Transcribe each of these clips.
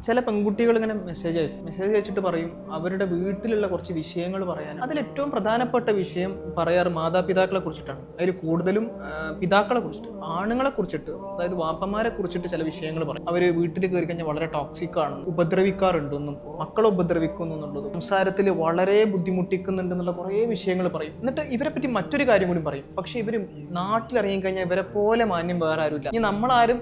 ചില പെൺകുട്ടികൾ ഇങ്ങനെ മെസ്സേജ് അയച്ചിട്ട് പറയും അവരുടെ വീട്ടിലുള്ള കുറച്ച് വിഷയങ്ങൾ പറയാൻ. അതിലേറ്റവും പ്രധാനപ്പെട്ട വിഷയം പറയാറ് മാതാപിതാക്കളെ കുറിച്ചിട്ടാണ്. അതിൽ കൂടുതലും പിതാക്കളെ കുറിച്ചിട്ട്, ആണുങ്ങളെ കുറിച്ചിട്ട്, അതായത് വാപ്പന്മാരെ കുറിച്ചിട്ട് ചില വിഷയങ്ങൾ പറയും. അവർ വീട്ടിൽ കയറി കഴിഞ്ഞാൽ വളരെ ടോക്സിക് ആണ്, ഉപദ്രവിക്കാറുണ്ടെന്നും മക്കളെ ഉപദ്രവിക്കുന്നു എന്നുള്ളതും സംസാരത്തിൽ വളരെ ബുദ്ധിമുട്ടിക്കുന്നുണ്ടെന്നുള്ള കുറേ വിഷയങ്ങൾ പറയും. എന്നിട്ട് ഇവരെ പറ്റി മറ്റൊരു കാര്യം കൂടി പറയും. പക്ഷെ ഇവർ നാട്ടിലിറങ്ങി കഴിഞ്ഞാൽ ഇവരെ പോലെ മാന്യം വേറെ ആരുമില്ല. ഇനി നമ്മളാരും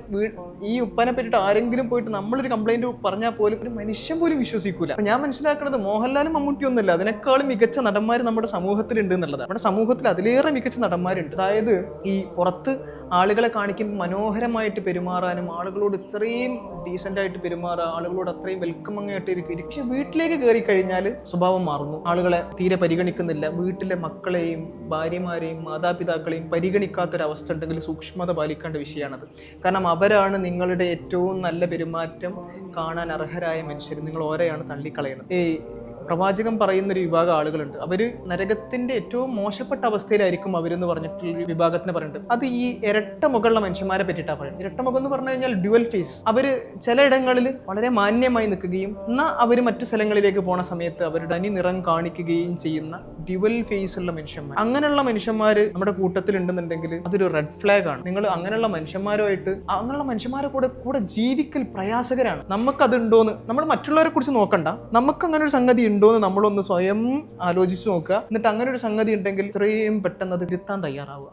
ഈ ഉപ്പനെ പറ്റിയിട്ട് ആരെങ്കിലും പോയിട്ട് നമ്മളൊരു കംപ്ലൈന്റ് പറഞ്ഞാൽ പോലും ഒരു മനുഷ്യൻ പോലും വിശ്വസിക്കൂല. അപ്പൊ ഞാൻ മനസ്സിലാക്കുന്നത് മോഹൻലാലും മമ്മൂട്ടിയും ഒന്നുമില്ല, അതിനേക്കാളും മികച്ച നടന്മാർ നമ്മുടെ സമൂഹത്തിലുണ്ട് എന്നുള്ളതാണ്. നമ്മുടെ സമൂഹത്തിൽ അതിലേറെ മികച്ച നടന്മാരുണ്ട്. അതായത് ഈ പുറത്ത് ആളുകളെ കാണിക്കുമ്പോൾ മനോഹരമായിട്ട് പെരുമാറാനും ആളുകളോട് ഇത്രയും ഡീസൻ്റ് ആയിട്ട് പെരുമാറുക, ആളുകളോട് അത്രയും വെൽക്കമിങ് ആയിട്ട് ഇരിക്കും. പക്ഷെ വീട്ടിലേക്ക് കയറി കഴിഞ്ഞാൽ സ്വഭാവം മാറുന്നു. ആളുകളെ തീരെ പരിഗണിക്കുന്നില്ല. വീട്ടിലെ മക്കളെയും ഭാര്യമാരെയും മാതാപിതാക്കളെയും പരിഗണിക്കാത്തൊരവസ്ഥ ഉണ്ടെങ്കിൽ സൂക്ഷ്മത പാലിക്കേണ്ട വിഷയമാണത്. കാരണം അവരാണ് നിങ്ങളുടെ ഏറ്റവും നല്ല പെരുമാറ്റം കാണാൻ അർഹരായ മനുഷ്യർ. നിങ്ങൾ ഓരെയാണ് തള്ളിക്കളയുന്നത്. പ്രവാചകൻ പറയുന്നൊരു വിഭാഗം ആളുകളുണ്ട്, അവര് നരകത്തിന്റെ ഏറ്റവും മോശപ്പെട്ട അവസ്ഥയിലായിരിക്കും അവരെന്ന് പറഞ്ഞിട്ടുള്ള വിഭാഗത്തിന് പറയുന്നുണ്ട്. അത് ഈ ഇരട്ട മുകളുള്ള മനുഷ്യന്മാരെ പറ്റിയിട്ടാണ് പറയുന്നത്. ഇരട്ട മുഖം എന്ന് പറഞ്ഞു കഴിഞ്ഞാൽ ഡ്യുവൽ ഫേസ്. അവര് ചിലയിടങ്ങളിൽ വളരെ മാന്യമായി നിൽക്കുകയും എന്നാൽ അവർ മറ്റു സ്ഥലങ്ങളിലേക്ക് പോണ സമയത്ത് അവരുടെ തനി നിറം കാണിക്കുകയും ചെയ്യുന്ന ഡ്യുവൽ ഫേസ് ഉള്ള മനുഷ്യന്മാർ. അങ്ങനെയുള്ള മനുഷ്യന്മാർ നമ്മുടെ കൂട്ടത്തിൽ ഉണ്ടെന്നുണ്ടെങ്കിൽ അതൊരു റെഡ് ഫ്ലാഗ് ആണ്. നിങ്ങൾ അങ്ങനെയുള്ള മനുഷ്യന്മാരെ കൂടെ ജീവിക്കൽ പ്രയാസകരാണ്. നമുക്കതുണ്ടോന്ന് നമ്മൾ മറ്റുള്ളവരെ കുറിച്ച് നോക്കണ്ട, നമുക്ക് അങ്ങനെ ഒരു സംഗതി ഉണ്ടോന്ന് നമ്മളൊന്ന് സ്വയം ആലോചിച്ച് നോക്കുക. എന്നിട്ട് അങ്ങനെ ഒരു സംഗതി ഉണ്ടെങ്കിൽ ഇത്രയും പെട്ടെന്ന് അത് തിരുത്താൻ തയ്യാറാവുക.